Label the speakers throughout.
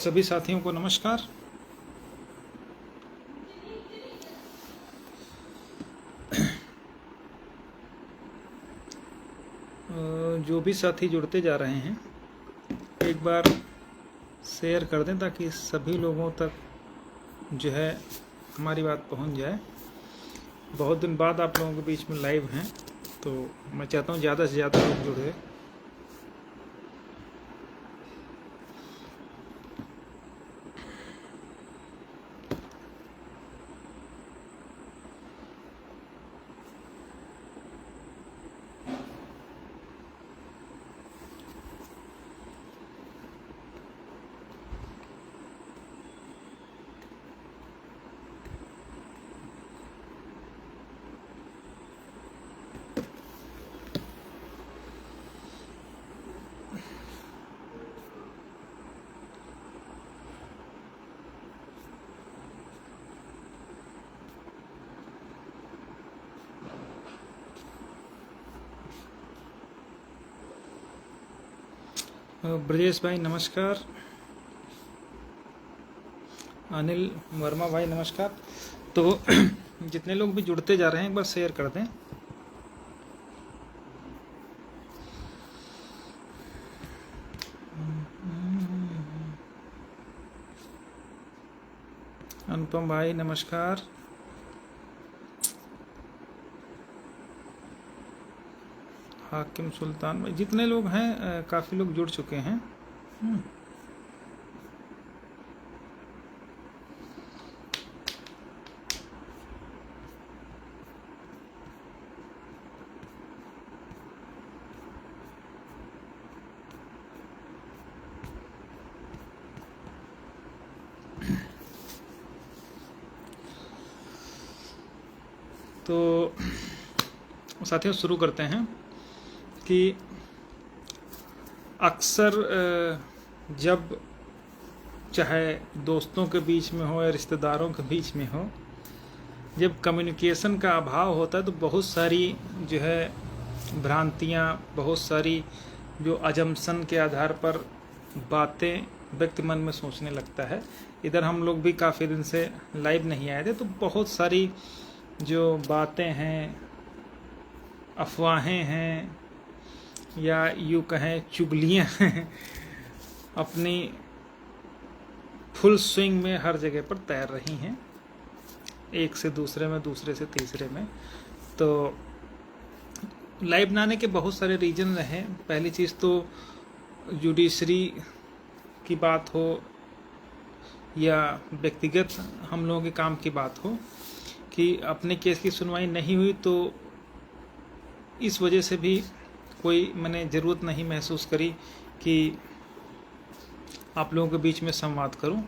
Speaker 1: सभी साथियों को नमस्कार। जो भी साथी जुड़ते जा रहे हैं एक बार शेयर कर दें ताकि सभी लोगों तक जो है हमारी बात पहुंच जाए। बहुत दिन बाद आप लोगों के बीच में लाइव हैं तो मैं चाहता हूं ज़्यादा से ज़्यादा लोग जुड़े। ब्रजेश भाई नमस्कार, अनिल वर्मा भाई नमस्कार। तो जितने लोग भी जुड़ते जा रहे हैं एक बार शेयर कर दें। अनुपम भाई नमस्कार। हाकिम सुल्तान भाई, जितने लोग हैं काफ़ी लोग जुड़ चुके हैं। तो साथियों शुरू करते हैं कि अक्सर जब चाहे दोस्तों के बीच में हो या रिश्तेदारों के बीच में हो, जब कम्युनिकेशन का अभाव होता है तो बहुत सारी जो है भ्रांतियाँ, बहुत सारी जो अजम्पशन के आधार पर बातें व्यक्ति मन में सोचने लगता है। इधर हम लोग भी काफ़ी दिन से लाइव नहीं आए थे तो बहुत सारी जो बातें हैं, अफवाहें हैं या यूँ कहें चुगलियाँ हैं अपनी फुल स्विंग में हर जगह पर तैर रही हैं, एक से दूसरे में, दूसरे से तीसरे में। तो लाइव ना आने के बहुत सारे रीजन रहे। पहली चीज़ तो जुडिशरी की बात हो या व्यक्तिगत हम लोगों के काम की बात हो कि अपने केस की सुनवाई नहीं हुई, तो इस वजह से भी कोई मैंने ज़रूरत नहीं महसूस करी कि आप लोगों के बीच में संवाद करूं।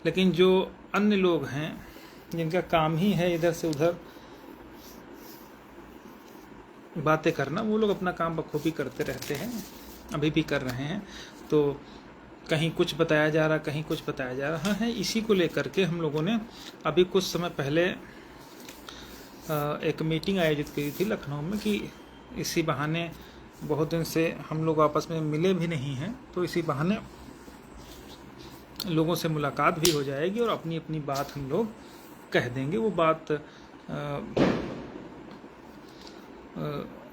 Speaker 1: लेकिन जो अन्य लोग हैं जिनका काम ही है इधर से उधर बातें करना, वो लोग अपना काम बखूबी करते रहते हैं, अभी भी कर रहे हैं। तो कहीं कुछ बताया जा रहा, कहीं कुछ बताया जा रहा है। इसी को लेकर के हम लोगों ने अभी कुछ समय पहले एक मीटिंग आयोजित की थी लखनऊ में कि इसी बहाने, बहुत दिन से हम लोग आपस में मिले भी नहीं हैं, तो इसी बहाने लोगों से मुलाकात भी हो जाएगी और अपनी अपनी बात हम लोग कह देंगे। वो बात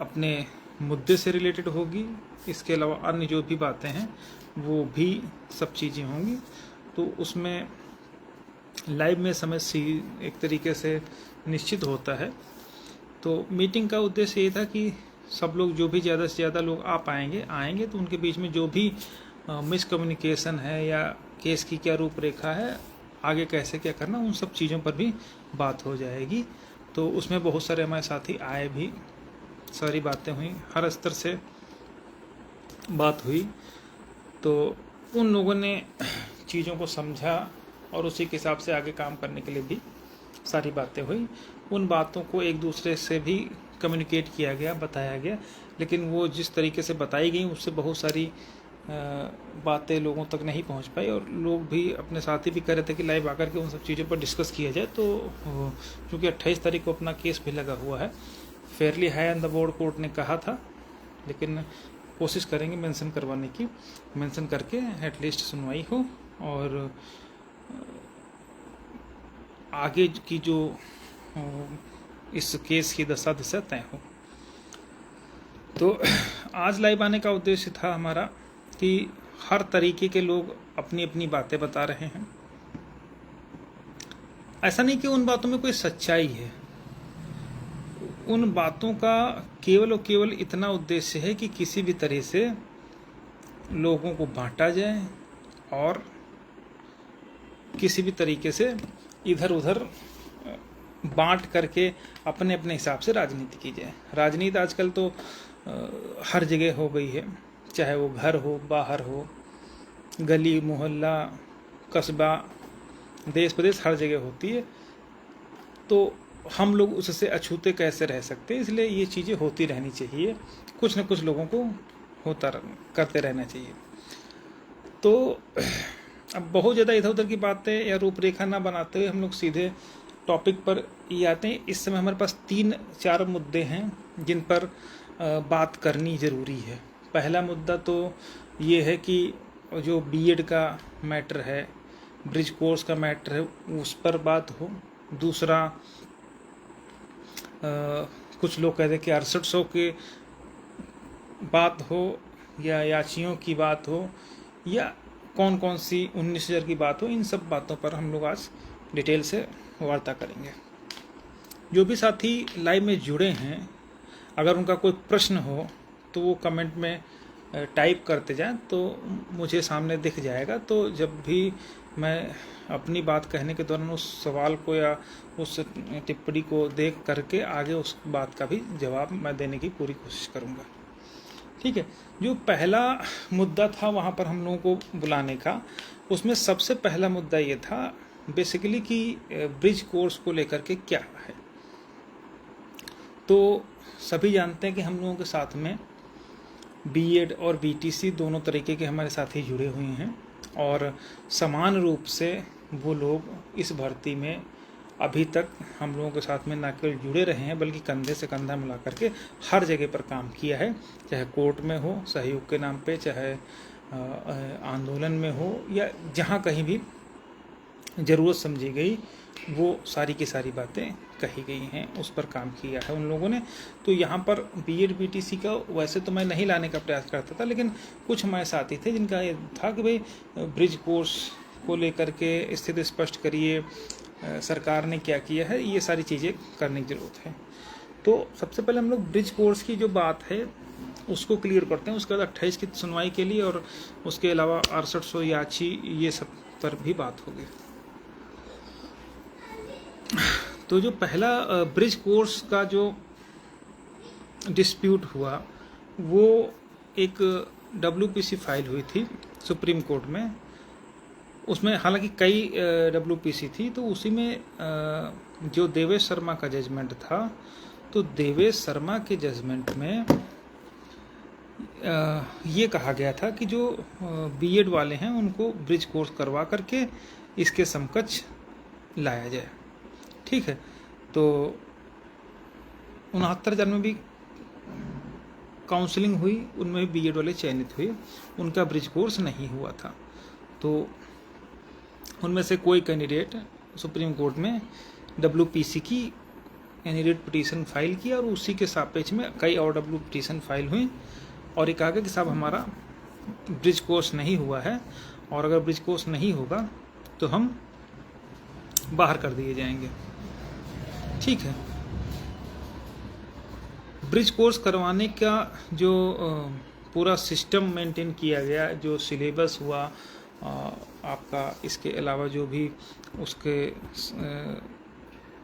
Speaker 1: अपने मुद्दे से रिलेटेड होगी, इसके अलावा अन्य जो भी बातें हैं वो भी सब चीज़ें होंगी। तो उसमें लाइव में समय एक तरीके से निश्चित होता है। तो मीटिंग का उद्देश्य ये था कि सब लोग, जो भी ज़्यादा से ज़्यादा लोग आ पाएंगे आएंगे, तो उनके बीच में जो भी मिसकम्युनिकेशन है या केस की क्या रूपरेखा है, आगे कैसे क्या करना, उन सब चीज़ों पर भी बात हो जाएगी। तो उसमें बहुत सारे हमारे साथी आए भी, सारी बातें हुई, हर स्तर से बात हुई। तो उन लोगों ने चीज़ों को समझा और उसी के हिसाब से आगे काम करने के लिए भी सारी बातें हुई। उन बातों को एक दूसरे से भी कम्युनिकेट किया गया, बताया गया, लेकिन वो जिस तरीके से बताई गई उससे बहुत सारी बातें लोगों तक नहीं पहुंच पाई। और लोग भी, अपने साथी भी कह रहे थे कि लाइव आकर के उन सब चीज़ों पर डिस्कस किया जाए। तो क्योंकि 28 तारीख को अपना केस भी लगा हुआ है, fairly high on the board court ने कहा था, लेकिन कोशिश करेंगे मेंशन करवाने की, मेंशन करके एटलीस्ट सुनवाई हो और आगे की जो इस केस की दशा दिशा तय हो। तो आज लाइव आने का उद्देश्य था हमारा कि हर तरीके के लोग अपनी अपनी बातें बता रहे हैं। ऐसा नहीं कि उन बातों में कोई सच्चाई है, उन बातों का केवल और केवल इतना उद्देश्य है कि किसी भी तरह से लोगों को बांटा जाए और किसी भी तरीके से इधर उधर बांट करके अपने अपने हिसाब से राजनीति की जाए। राजनीति आजकल तो हर जगह हो गई है, चाहे वो घर हो, बाहर हो, गली मोहल्ला, कस्बा, देश प्रदेश, हर जगह होती है। तो हम लोग उससे अछूते कैसे रह सकते हैं, इसलिए ये चीज़ें होती रहनी चाहिए, कुछ न कुछ लोगों को करते रहना चाहिए। तो अब बहुत ज़्यादा इधर उधर की बातें या रूपरेखा ना बनाते हुए हम लोग सीधे टॉपिक पर ये आते हैं। इस समय हमारे पास 3-4 मुद्दे हैं जिन पर बात करनी ज़रूरी है। पहला मुद्दा तो ये है कि जो बीएड का मैटर है, ब्रिज कोर्स का मैटर है, उस पर बात हो। दूसरा, कुछ लोग कहते हैं कि 6800 के बात हो या याचियों की बात हो या कौन कौन सी 19,000 की बात हो, इन सब बातों पर हम लोग आज डिटेल से वार्ता करेंगे। जो भी साथी लाइव में जुड़े हैं, अगर उनका कोई प्रश्न हो तो वो कमेंट में टाइप करते जाएं तो मुझे सामने दिख जाएगा। तो जब भी मैं अपनी बात कहने के दौरान उस सवाल को या उस टिप्पणी को देख करके आगे उस बात का भी जवाब मैं देने की पूरी कोशिश करूंगा। ठीक है। जो पहला मुद्दा था वहाँ पर हम लोगों को बुलाने का, उसमें सबसे पहला मुद्दा ये था बेसिकली कि ब्रिज कोर्स को लेकर के क्या है। तो सभी जानते हैं कि हम लोगों के साथ में बीएड और बीटीसी दोनों तरीके के हमारे साथी जुड़े हुए हैं और समान रूप से वो लोग इस भर्ती में अभी तक हम लोगों के साथ में न केवल जुड़े रहे हैं बल्कि कंधे से कंधा मिला करके हर जगह पर काम किया है, चाहे कोर्ट में हो सहयोग के नाम पे, चाहे आंदोलन में हो या जहाँ कहीं भी ज़रूरत समझी गई वो सारी की सारी बातें कही गई हैं, उस पर काम किया है उन लोगों ने। तो यहाँ पर बीएड बीटीसी का वैसे तो मैं नहीं लाने का प्रयास करता था, लेकिन कुछ हमारे साथी थे जिनका ये था कि भाई ब्रिज कोर्स को लेकर के स्थिति स्पष्ट करिए, सरकार ने क्या किया है, ये सारी चीज़ें करने की ज़रूरत है। तो सबसे पहले हम लोग ब्रिज कोर्स की जो बात है उसको क्लियर करते हैं, उसके बाद 28 की सुनवाई के लिए और उसके अलावा 6800 याची ये सब पर भी बात होगी। तो जो पहला ब्रिज कोर्स का जो डिस्प्यूट हुआ वो एक WPC फाइल हुई थी सुप्रीम कोर्ट में। उसमें हालांकि कई WPC थी, तो उसी में जो देवेश शर्मा का जजमेंट था, तो देवेश शर्मा के जजमेंट में ये कहा गया था कि जो बीएड वाले हैं उनको ब्रिज कोर्स करवा करके इसके समकक्ष लाया जाए। ठीक है। तो 69,000 में भी काउंसलिंग हुई, उनमें भी बीएड वाले चयनित हुए, उनका ब्रिज कोर्स नहीं हुआ था। तो उनमें से कोई कैंडिडेट सुप्रीम कोर्ट में WPC की कैंडिडेट पिटीशन फाइल किया और उसी के सापेक्ष में कई और W पिटीशन फाइल हुई और ये कहा गया कि साहब हमारा ब्रिज कोर्स नहीं हुआ है और अगर ब्रिज कोर्स नहीं होगा तो हम बाहर कर दिए जाएंगे। ठीक है। ब्रिज कोर्स करवाने का जो पूरा सिस्टम मेंटेन किया गया, जो सिलेबस हुआ आपका, इसके अलावा जो भी उसके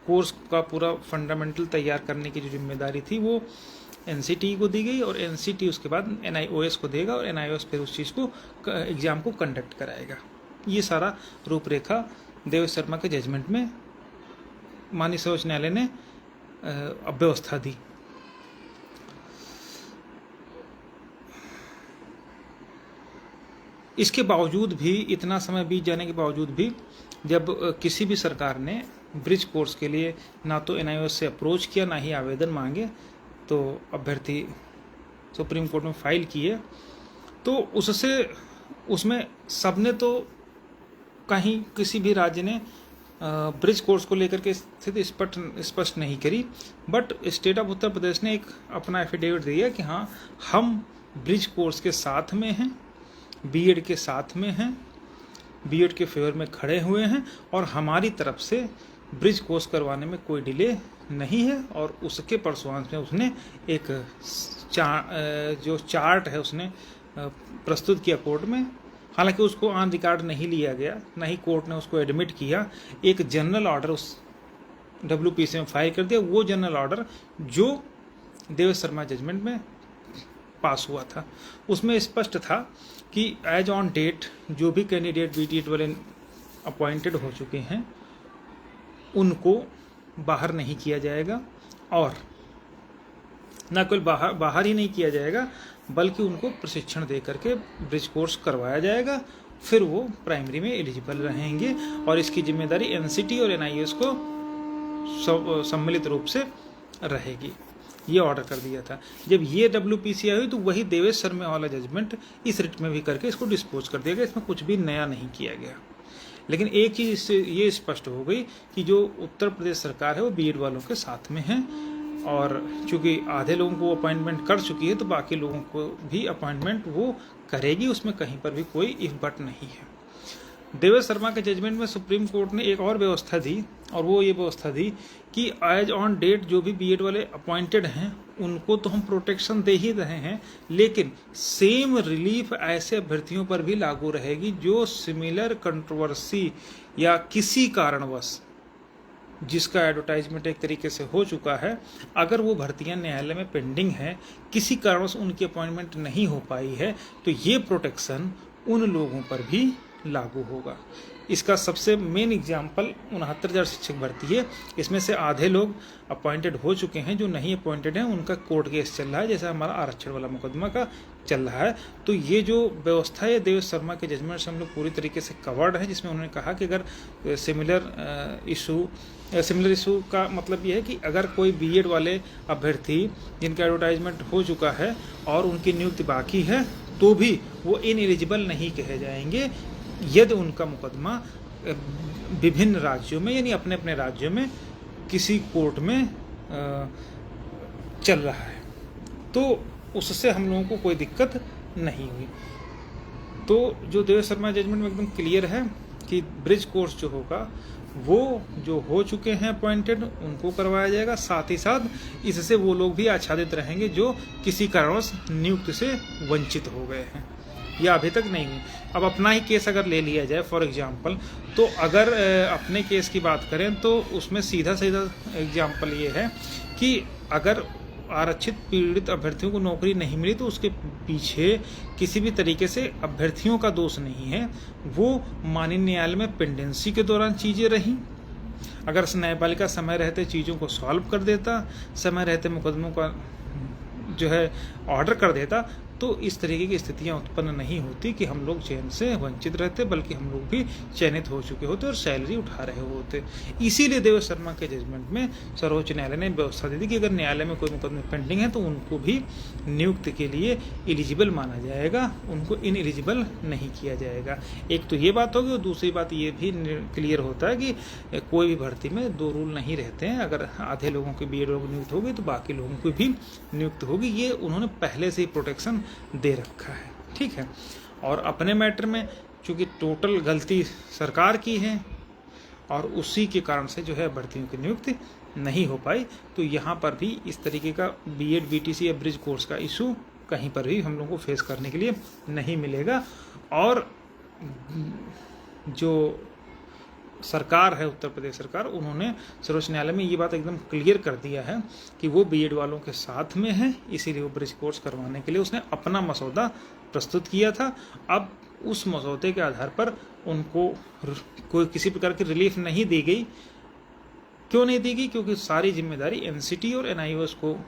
Speaker 1: कोर्स का पूरा फंडामेंटल तैयार करने की जो जिम्मेदारी थी वो NCT को दी गई और NCT उसके बाद NIOS को देगा और NIOS फिर उस चीज़ को एग्ज़ाम को कंडक्ट कराएगा। ये सारा रूपरेखा देवेश शर्मा के जजमेंट में माननीय सर्वोच्च न्यायालय ने व्यवस्था दी। इसके बावजूद भी, इतना समय बीत जाने के बावजूद भी, जब किसी भी सरकार ने ब्रिज कोर्स के लिए ना तो NIOS से अप्रोच किया ना ही आवेदन मांगे, तो अभ्यर्थी सुप्रीम कोर्ट में फाइल किए, तो उसमें सबने तो कहीं किसी भी राज्य ने ब्रिज कोर्स को लेकर के स्थिति स्पष्ट नहीं करी, but state of Uttar Pradesh ने एक अपना एफिडेविट दिया कि हाँ, हम ब्रिज कोर्स के साथ में हैं, बीएड के साथ में हैं, बीएड के फेवर में खड़े हुए हैं और हमारी तरफ से ब्रिज कोर्स करवाने में कोई डिले नहीं है। और उसके परसुआंस में उसने एक जो चार्ट है उसने प्रस्तुत किया कोर्ट में। हालांकि उसको ऑन रिकॉर्ड नहीं लिया गया, ना ही कोर्ट ने उसको एडमिट किया। एक जनरल ऑर्डर उस WPC में फाइल कर दिया, वो जनरल ऑर्डर जो देवेश शर्मा जजमेंट में पास हुआ था। उसमें स्पष्ट था कि एज ऑन डेट जो भी कैंडिडेट BTET वाले अपॉइंटेड हो चुके हैं उनको बाहर नहीं किया जाएगा, और ना केवल बाहर ही नहीं किया जाएगा बल्कि उनको प्रशिक्षण दे करके ब्रिज कोर्स करवाया जाएगा, फिर वो प्राइमरी में एलिजिबल रहेंगे और इसकी जिम्मेदारी NCT और NIOS को सम्मिलित रूप से रहेगी। ये ऑर्डर कर दिया था। जब ये WPC आई तो वही देवेश शर्मा वाला जजमेंट इस रिट में भी करके इसको डिस्पोज कर दिया गया। इसमें कुछ भी नया नहीं किया गया। लेकिन एक चीज़ इससे ये स्पष्ट हो गई कि जो उत्तर प्रदेश सरकार है वो बीएड वालों के साथ में है, और चूंकि आधे लोगों को अपॉइंटमेंट कर चुकी है तो बाकी लोगों को भी अपॉइंटमेंट वो करेगी, उसमें कहीं पर भी कोई इफ बट नहीं है। देवेश शर्मा के जजमेंट में सुप्रीम कोर्ट ने एक और व्यवस्था दी, और वो ये व्यवस्था दी कि एज ऑन डेट जो भी बीएड वाले अपॉइंटेड हैं उनको तो हम प्रोटेक्शन दे ही रहे हैं, लेकिन सेम रिलीफ ऐसे अभ्यर्थियों पर भी लागू रहेगी जो सिमिलर कंट्रोवर्सी या किसी कारणवश जिसका एडवर्टाइजमेंट एक तरीके से हो चुका है, अगर वो भर्तियां न्यायालय में पेंडिंग है, किसी कारणवश उनकी अपॉइंटमेंट नहीं हो पाई है, तो ये प्रोटेक्शन उन लोगों पर भी लागू होगा। इसका सबसे मेन एग्जाम्पल 69,000 शिक्षक भर्ती है। इसमें से आधे लोग अपॉइंटेड हो चुके हैं, जो नहीं अपॉइंटेड हैं उनका कोर्ट केस चल रहा है, जैसा हमारा आरक्षण वाला मुकदमा का चल रहा है। तो ये जो व्यवस्था है देवेश शर्मा के जजमेंट से हम लोग पूरी तरीके से कवर्ड है, जिसमें उन्होंने कहा कि अगर सिमिलर इशू का मतलब ये है कि अगर कोई बीएड वाले अभ्यर्थी जिनका एडवर्टाइजमेंट हो चुका है और उनकी नियुक्ति बाकी है तो भी वो इनएलिजिबल नहीं कहे जाएंगे यदि उनका मुकदमा विभिन्न राज्यों में यानी अपने अपने राज्यों में किसी कोर्ट में चल रहा है, तो उससे हम लोगों को कोई दिक्कत नहीं हुई। तो जो देवेश शर्मा जजमेंट में एकदम क्लियर है कि ब्रिज कोर्स जो होगा वो जो हो चुके हैं अपॉइंटेड उनको करवाया जाएगा, साथ ही साथ इससे वो लोग भी आच्छादित रहेंगे जो किसी कारणवश नियुक्ति से वंचित हो गए हैं या अभी तक नहीं हुई। अब अपना ही केस अगर ले लिया जाए फॉर एग्जांपल, तो अगर अपने केस की बात करें तो उसमें सीधा एग्जांपल ये है कि अगर आरक्षित पीड़ित अभ्यर्थियों को नौकरी नहीं मिली तो उसके पीछे किसी भी तरीके से अभ्यर्थियों का दोष नहीं है, वो माननीय न्यायालय में पेंडेंसी के दौरान चीज़ें रहीं। अगर न्यायपालिका समय रहते चीज़ों को सॉल्व कर देता, समय रहते मुकदमों का जो है ऑर्डर कर देता, तो इस तरीके की स्थितियां उत्पन्न नहीं होती कि हम लोग चयन से वंचित रहते, बल्कि हम लोग भी चयनित हो चुके होते और सैलरी उठा रहे होते। इसीलिए देवेश शर्मा के जजमेंट में सर्वोच्च न्यायालय ने व्यवस्था दी थी कि अगर न्यायालय में कोई मुकदमे पेंडिंग है तो उनको भी नियुक्ति के लिए एलिजिबल माना जाएगा, उनको इनएलिजिबल नहीं किया जाएगा। एक तो ये बात होगी, और दूसरी बात ये भी क्लियर होता है कि कोई भी भर्ती में दो रूल नहीं रहते हैं। अगर आधे लोगों की बीएड लोग नियुक्त होगी तो बाकी लोगों की भी नियुक्त होगी। ये उन्होंने पहले से ही प्रोटेक्शन दे रखा है, ठीक है। और अपने मैटर में चूंकि टोटल गलती सरकार की है और उसी के कारण से जो है भर्तियों की नियुक्ति नहीं हो पाई, तो यहाँ पर भी इस तरीके का बीएड बीटीसी या ब्रिज कोर्स का इशू कहीं पर भी हम लोगों को फेस करने के लिए नहीं मिलेगा। और जो सरकार है उत्तर प्रदेश सरकार, उन्होंने सर्वोच्च न्यायालय में ये बात एकदम क्लियर कर दिया है कि वो बीएड वालों के साथ में है, इसीलिए वो ब्रिज कोर्स करवाने के लिए उसने अपना मसौदा प्रस्तुत किया था। अब उस मसौदे के आधार पर उनको कोई किसी प्रकार की रिलीफ नहीं दी गई। क्यों नहीं दी गई? क्योंकि सारी जिम्मेदारी NCT और NIOS को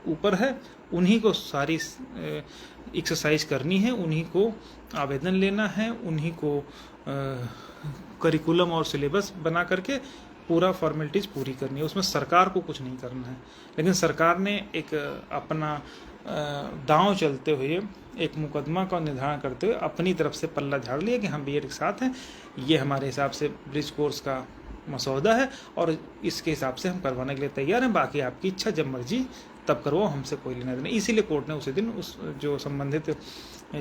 Speaker 1: ऊपर है, उन्हीं को सारी एक्सरसाइज करनी है, उन्हीं को आवेदन लेना है, उन्हीं को करिकुलम और सिलेबस बना करके पूरा फॉर्मेलिटीज़ पूरी करनी है। उसमें सरकार को कुछ नहीं करना है। लेकिन सरकार ने एक अपना दांव चलते हुए, एक मुकदमा का निर्धारण करते हुए अपनी तरफ से पल्ला झाड़ लिया कि हम बीएड के साथ हैं, ये हमारे हिसाब से ब्रिज कोर्स का मसौदा है और इसके हिसाब से हम करवाने के लिए तैयार हैं, बाकी आपकी इच्छा, जब मर्जी तब करवाओ, हमसे कोई लेना देना। इसीलिए कोर्ट ने उसी दिन उस जो संबंधित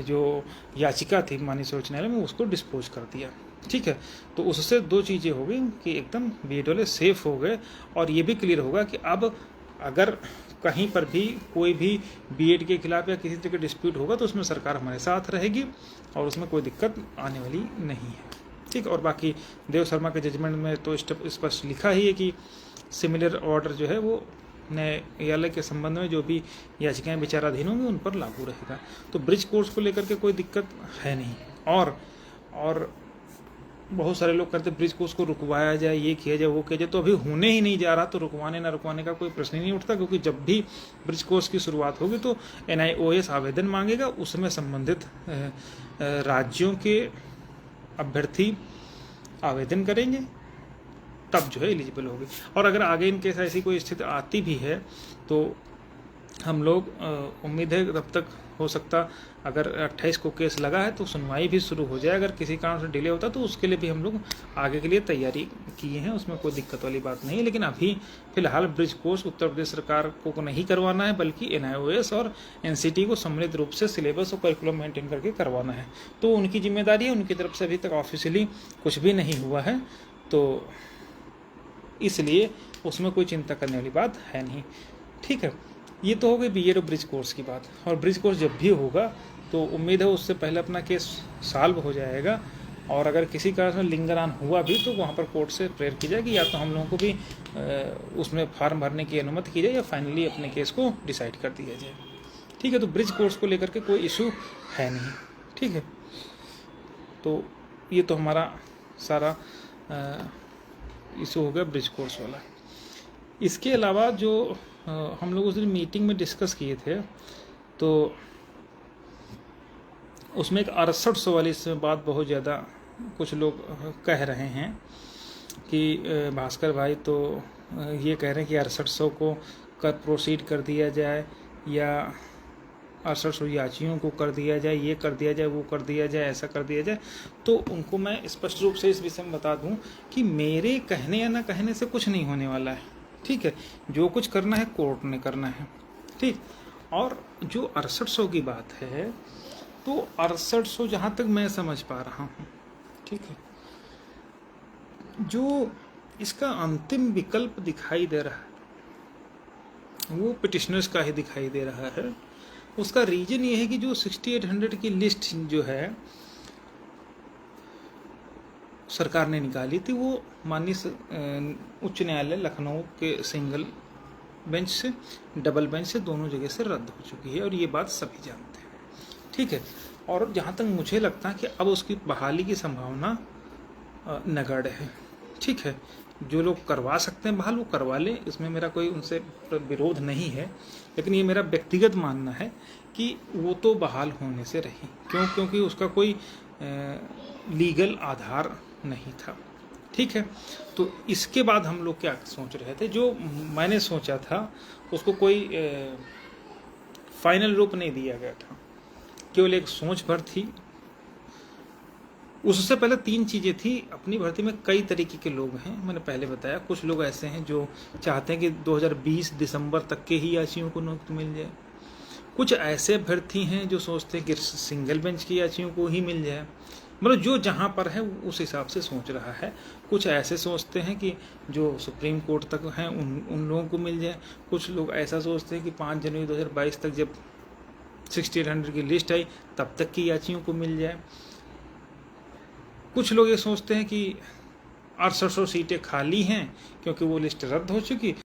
Speaker 1: जो याचिका थी माननीय सर्वोच्च न्यायालय में, उसको डिस्पोज कर दिया। ठीक है, तो उससे दो चीज़ें हो गई कि एकदम बीएड वाले सेफ हो गए और ये भी क्लियर होगा कि अब अगर कहीं पर भी कोई भी बीएड के खिलाफ या किसी तरह का डिस्प्यूट होगा तो उसमें सरकार हमारे साथ रहेगी और उसमें कोई दिक्कत आने वाली नहीं है। ठीक, और बाकी देव शर्मा के जजमेंट में तो स्पष्ट लिखा ही है कि सिमिलर ऑर्डर जो है वो न्यायालय के संबंध में जो भी याचिकाएं विचाराधीन होंगी उन पर लागू रहेगा। तो ब्रिज कोर्स को लेकर के कोई दिक्कत है नहीं। और बहुत सारे लोग कहते ब्रिज कोर्स को रुकवाया जाए, ये किया जाए, वो किया जाए, तो अभी होने ही नहीं जा रहा, तो रुकवाने ना रुकवाने का कोई प्रश्न ही नहीं उठता, क्योंकि जब भी ब्रिज कोर्स की शुरुआत होगी तो NIOS आवेदन मांगेगा, उसमें संबंधित राज्यों के अभ्यर्थी आवेदन करेंगे, तब जो है एलिजिबल होगी। और अगर आगे इन केस ऐसी कोई स्थिति आती भी है तो हम लोग उम्मीद है तब तक हो सकता, अगर 28 को केस लगा है तो सुनवाई भी शुरू हो जाए। अगर किसी कारण से डिले होता तो उसके लिए भी हम लोग आगे के लिए तैयारी किए हैं, उसमें कोई दिक्कत वाली बात नहीं है। लेकिन अभी फिलहाल ब्रिज कोर्स उत्तर प्रदेश सरकार को नहीं करवाना है, बल्कि NIOS और NCT को सम्मिलित रूप से सिलेबस और करिकुलम मेंटेन करके करवाना है। तो उनकी जिम्मेदारी है, उनकी तरफ से अभी तक ऑफिशियली कुछ भी नहीं हुआ है, तो इसलिए उसमें कोई चिंता करने वाली बात है नहीं। ठीक है, ये तो हो गई बीएड और ब्रिज कोर्स की बात। और ब्रिज कोर्स जब भी होगा तो उम्मीद है उससे पहले अपना केस सॉल्व हो जाएगा, और अगर किसी कारण से लिंगर ऑन हुआ भी तो वहाँ पर कोर्ट से प्रेयर की जाएगी, या तो हम लोगों को भी उसमें फॉर्म भरने की अनुमति की जाए, या फाइनली अपने केस को डिसाइड कर दिया जाए। ठीक है, तो ब्रिज कोर्स को लेकर के कोई इशू है नहीं। ठीक है, तो ये तो हमारा सारा इशू हो गया ब्रिज कोर्स वाला। इसके अलावा जो हम लोग उस दिन मीटिंग में डिस्कस किए थे, तो उसमें एक 6800 वाली बात बहुत ज़्यादा कुछ लोग कह रहे हैं कि भास्कर भाई तो ये कह रहे हैं कि 6800 को प्रोसीड कर दिया जाए, या 6800 याचियों को कर दिया जाए, ये कर दिया जाए, वो कर दिया जाए, ऐसा कर दिया जाए। तो उनको मैं स्पष्ट रूप से इस विषय में बता दूं कि मेरे कहने या ना कहने से कुछ नहीं होने वाला है। ठीक है, जो कुछ करना है कोर्ट ने करना है। ठीक, और जो 6800 की बात है, तो 6800 जहाँ तक मैं समझ पा रहा हूँ, ठीक है, जो इसका अंतिम विकल्प दिखाई दे रहा है वो पिटिशनर्स का ही दिखाई दे रहा है। उसका रीजन ये है कि जो 6800 की लिस्ट जो है सरकार ने निकाली थी, वो माननीय उच्च न्यायालय लखनऊ के सिंगल बेंच से, डबल बेंच से, दोनों जगह से रद्द हो चुकी है, और ये बात सभी जानते हैं। ठीक है, और जहाँ तक मुझे लगता है कि अब उसकी बहाली की संभावना नगण्य है। ठीक है, जो लोग करवा सकते हैं बहाल वो करवा लें, इसमें मेरा कोई उनसे विरोध नहीं है, लेकिन ये मेरा व्यक्तिगत मानना है कि वो तो बहाल होने से रही। क्योंकि उसका कोई लीगल आधार नहीं था। ठीक है, तो इसके बाद हम लोग क्या सोच रहे थे, जो मैंने सोचा था उसको कोई फाइनल रूप नहीं दिया गया था, केवल एक सोच भर थी। उससे पहले 3 चीज़ें थी। अपनी भर्ती में कई तरीके के लोग हैं, मैंने पहले बताया। कुछ लोग ऐसे हैं जो चाहते हैं कि 2020 दिसंबर तक के ही याचियों को नौकरी मिल जाए। कुछ ऐसे अभ्यर्थी हैं जो सोचते हैं कि सिंगल बेंच की याचियों को ही मिल जाए, मतलब जो जहाँ पर है उस हिसाब से सोच रहा है। कुछ ऐसे सोचते हैं कि जो सुप्रीम कोर्ट तक हैं उन लोगों को मिल जाए। कुछ लोग ऐसा सोचते हैं कि 5 जनवरी 2022 तक जब 6800 की लिस्ट आई तब तक की याचियों को मिल जाए। कुछ लोग ये सोचते हैं कि 800 सीटें खाली हैं क्योंकि वो लिस्ट रद्द हो चुकी,